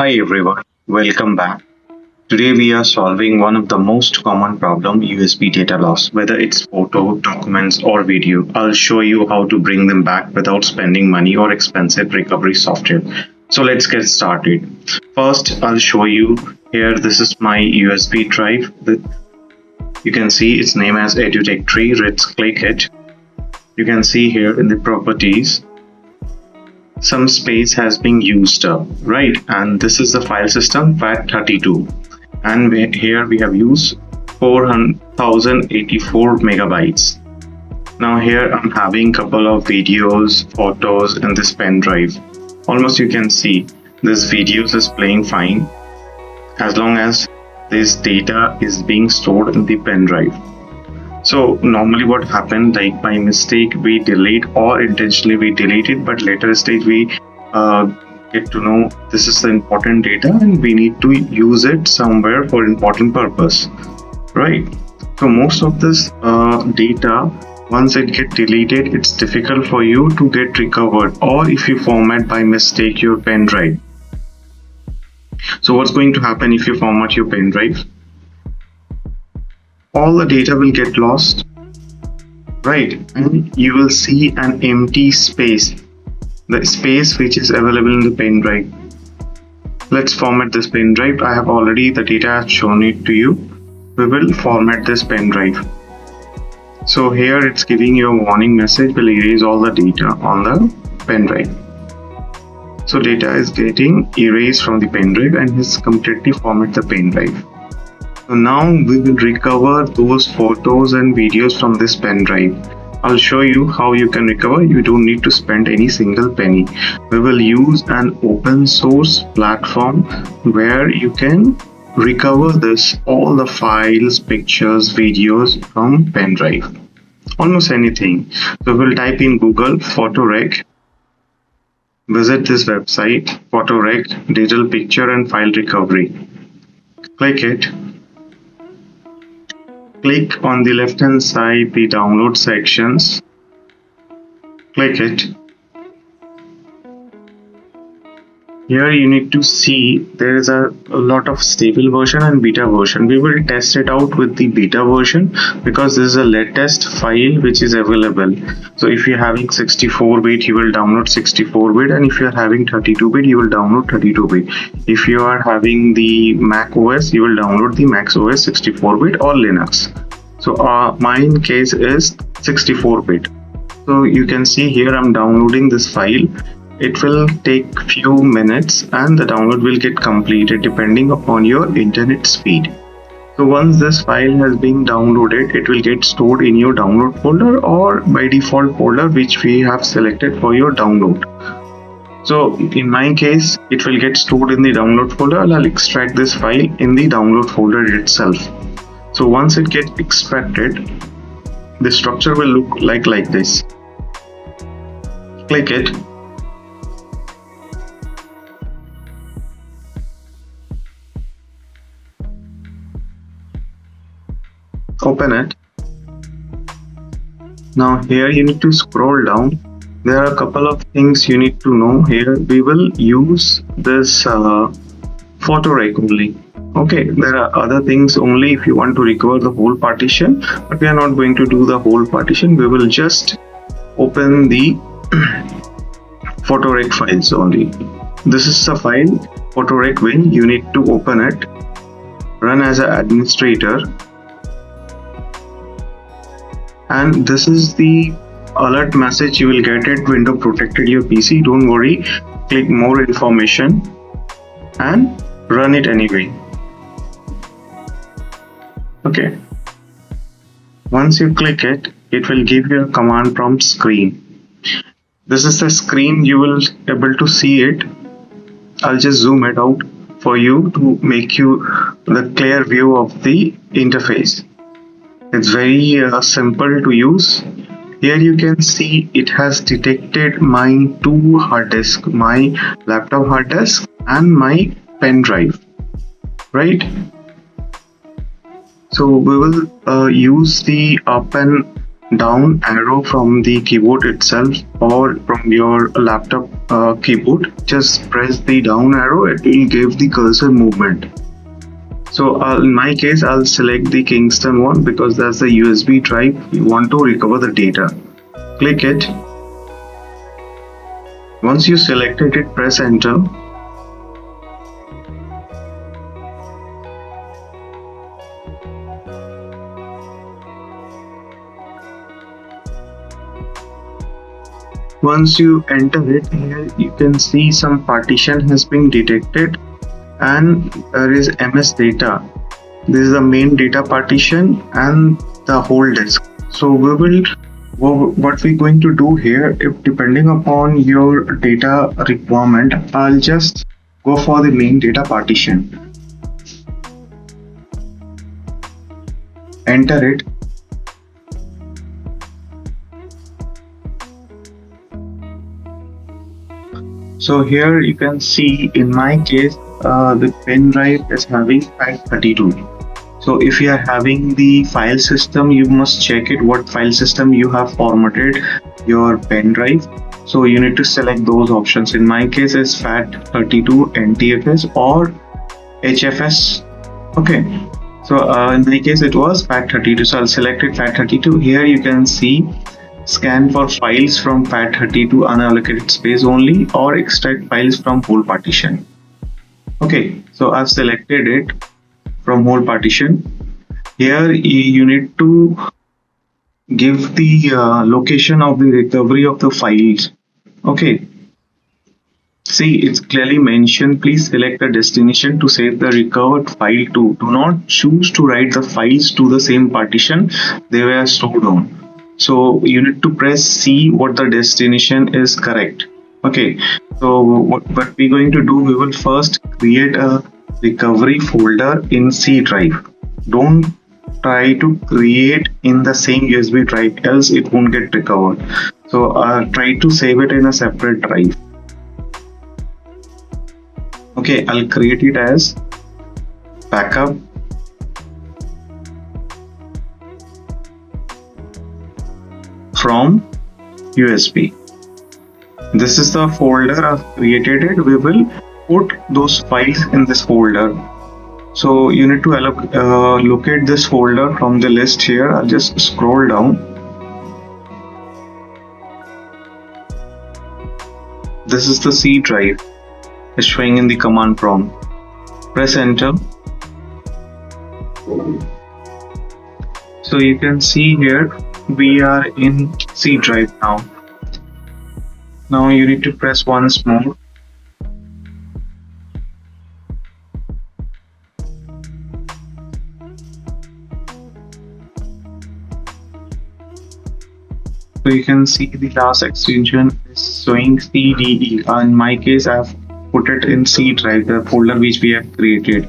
Hi everyone, welcome back. Today we are solving one of the most common problem USB data loss, whether it's photo, documents or video. I'll show you how to bring them back without spending money or expensive recovery software. So let's get started. First, I'll show you here. This is my USB drive. You can see its name as EduTech3. Let's click it. You can see here in the properties some space has been used up, right? And this is the file system FAT32, and here we have used 4084 megabytes. Now here I'm having couple of videos, photos in this pen drive. Almost you can see this videos is playing fine as long as this data is being stored in the pen drive. So normally what happened, like by mistake we delete or intentionally we delete it, but later stage we get to know this is the important data and we need to use it somewhere for important purpose, right? So most of this data, once it get deleted, it's difficult for you to get recovered, or if you format by mistake your pen drive. So what's going to happen if you format your pen drive? All the data will get lost, right? And you will see an empty space, the space which is available in the pen drive. Let's format this pen drive. I have already the data I've shown it to you. We will format this pen drive. So here it's giving you a warning message, will erase all the data on the pen drive. So data is getting erased from the pen drive and has completely formatted the pen drive. So now we will recover those photos and videos from this pen drive. I'll show you how you can recover. You don't need to spend any single penny. We will use an open source platform where you can recover all the files, pictures, videos from pen drive. Almost anything. So we'll type in Google PhotoRec. Visit this website, PhotoRec Digital Picture and File Recovery. Click it. Click on the left hand side the download sections. Click it. Here you need to see there is a lot of stable version and beta version. We will test it out with the beta version because this is a latest file which is available. So if you're having 64-bit, you will download 64-bit, and if you're having 32-bit, you will download 32-bit. If you are having the Mac OS, you will download the Mac OS 64-bit or Linux. So mine case is 64-bit. So you can see here I'm downloading this file. It will take few minutes and the download will get completed depending upon your internet speed. So once this file has been downloaded, it will get stored in your download folder or by default folder which we have selected for your download. So in my case, it will get stored in the download folder. I'll extract this file in the download folder itself. So once it gets extracted, the structure will look like this. Click it. Open it. Now here you need to scroll down. There are a couple of things you need to know here. We will use this PhotoRec only. Okay, there are other things only if you want to recover the whole partition, but we are not going to do the whole partition. We will just open the PhotoRec files only. This is the file PhotoRec win. You need to open it, run as an administrator, and this is the alert message you will get it. Window protected your PC. Don't worry. Click more information and run it anyway. Okay. Once you click it, it will give you a command prompt screen. This is the screen. You will be able to see it. I'll just zoom it out for you to make you the clear view of the interface. It's very simple to use. Here you can see it has detected my two hard disks, my laptop hard disk and my pen drive, right? So we will use the open down arrow from the keyboard itself or from your laptop keyboard, just press the down arrow, it will give the cursor movement. So in my case, I'll select the Kingston one because that's the USB drive we want to recover the data. Click it. Once you selected it, press enter. Once you enter it, here you can see some partition has been detected and there is MS data. This is the main data partition and the whole disk. So what we're going to do here, if depending upon your data requirement, I'll just go for the main data partition. Enter it. So here you can see in my case the pen drive is having FAT32. So if you are having the file system, you must check it what file system you have formatted your pen drive. So you need to select those options. In my case is FAT32 NTFS or HFS. Okay. So in my case it was FAT32. So I'll select it FAT32. Here you can see scan for files from FAT32 unallocated space only or extract files from whole partition. Okay, so I've selected it from whole partition. Here you need to give the location of the recovery of the files. Okay, see it's clearly mentioned, please select the destination to save the recovered file to. Do not choose to write the files to the same partition they were stored on. So you need to press C what the destination is correct. Okay, so what we're going to do, we will first create a recovery folder in C drive. Don't try to create in the same USB drive, else it won't get recovered. So try to save it in a separate drive. Okay, I'll create it as backup. From USB. This is the folder I've created it. We will put those files in this folder. So you need to locate this folder from the list here. I'll just scroll down. This is the C drive. It's showing in the command prompt. Press enter. So you can see here we are in C drive now. Now you need to press once more. So you can see the last extension is showing CDE. In my case, I've put it in C drive, the folder which we have created.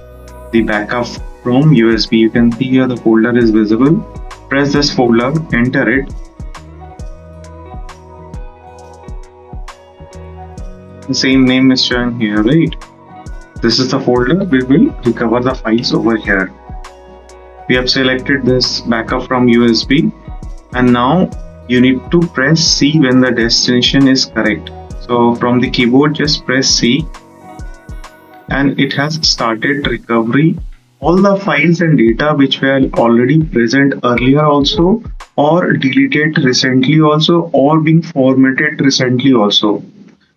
The backup from USB. You can see here the folder is visible. Press this folder, enter it. The same name is shown here, right? This is the folder. We will recover the files over here. We have selected this backup from USB, and now you need to press C when the destination is correct. So from the keyboard, just press C, and it has started recovery. All the files and data which were already present earlier also, or deleted recently also, or being formatted recently also.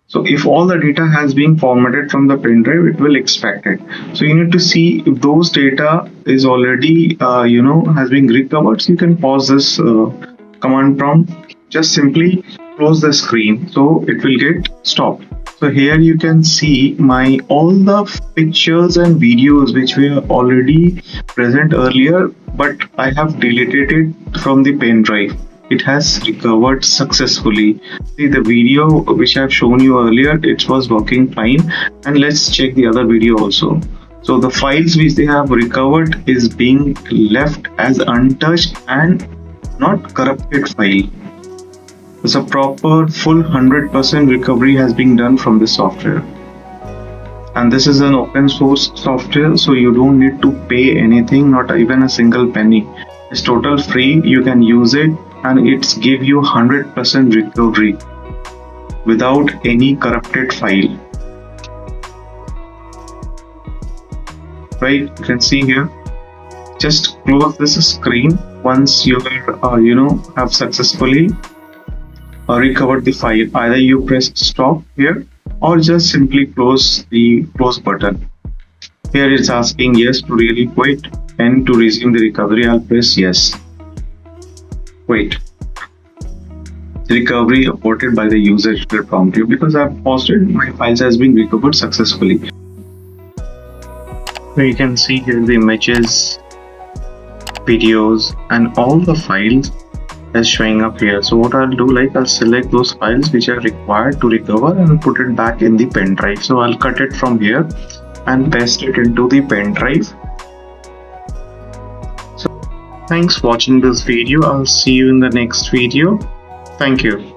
So if all the data has been formatted from the pen drive, it will extract it. So you need to see if those data is already has been recovered. So you can pause this command prompt, just simply close the screen, so it will get stopped. So here you can see my all the pictures and videos which were already present earlier, but I have deleted it from the pen drive. It has recovered successfully. See the video which I have shown you earlier, it was working fine, and let's check the other video also. So the files which they have recovered is being left as untouched and not corrupted file. It's a proper full 100% recovery has been done from this software. And this is an open source software, so you don't need to pay anything, not even a single penny. It's total free. You can use it and it's give you 100% recovery without any corrupted file. Right, you can see here. Just close this screen once you have successfully recovered the file. Either you press stop here or just simply close the close button. Here it's asking yes to really quit, and to resume the recovery I'll press yes. Wait. Recovery aborted by the user will prompt you because I've paused it. My files has been recovered successfully. So you can see here the images, videos, and all the files is showing up here. So what I'll do, like I'll select those files which are required to recover and put it back in the pen drive. So I'll cut it from here and paste it into the pen drive. So thanks for watching this video. I'll see you in the next video. Thank you.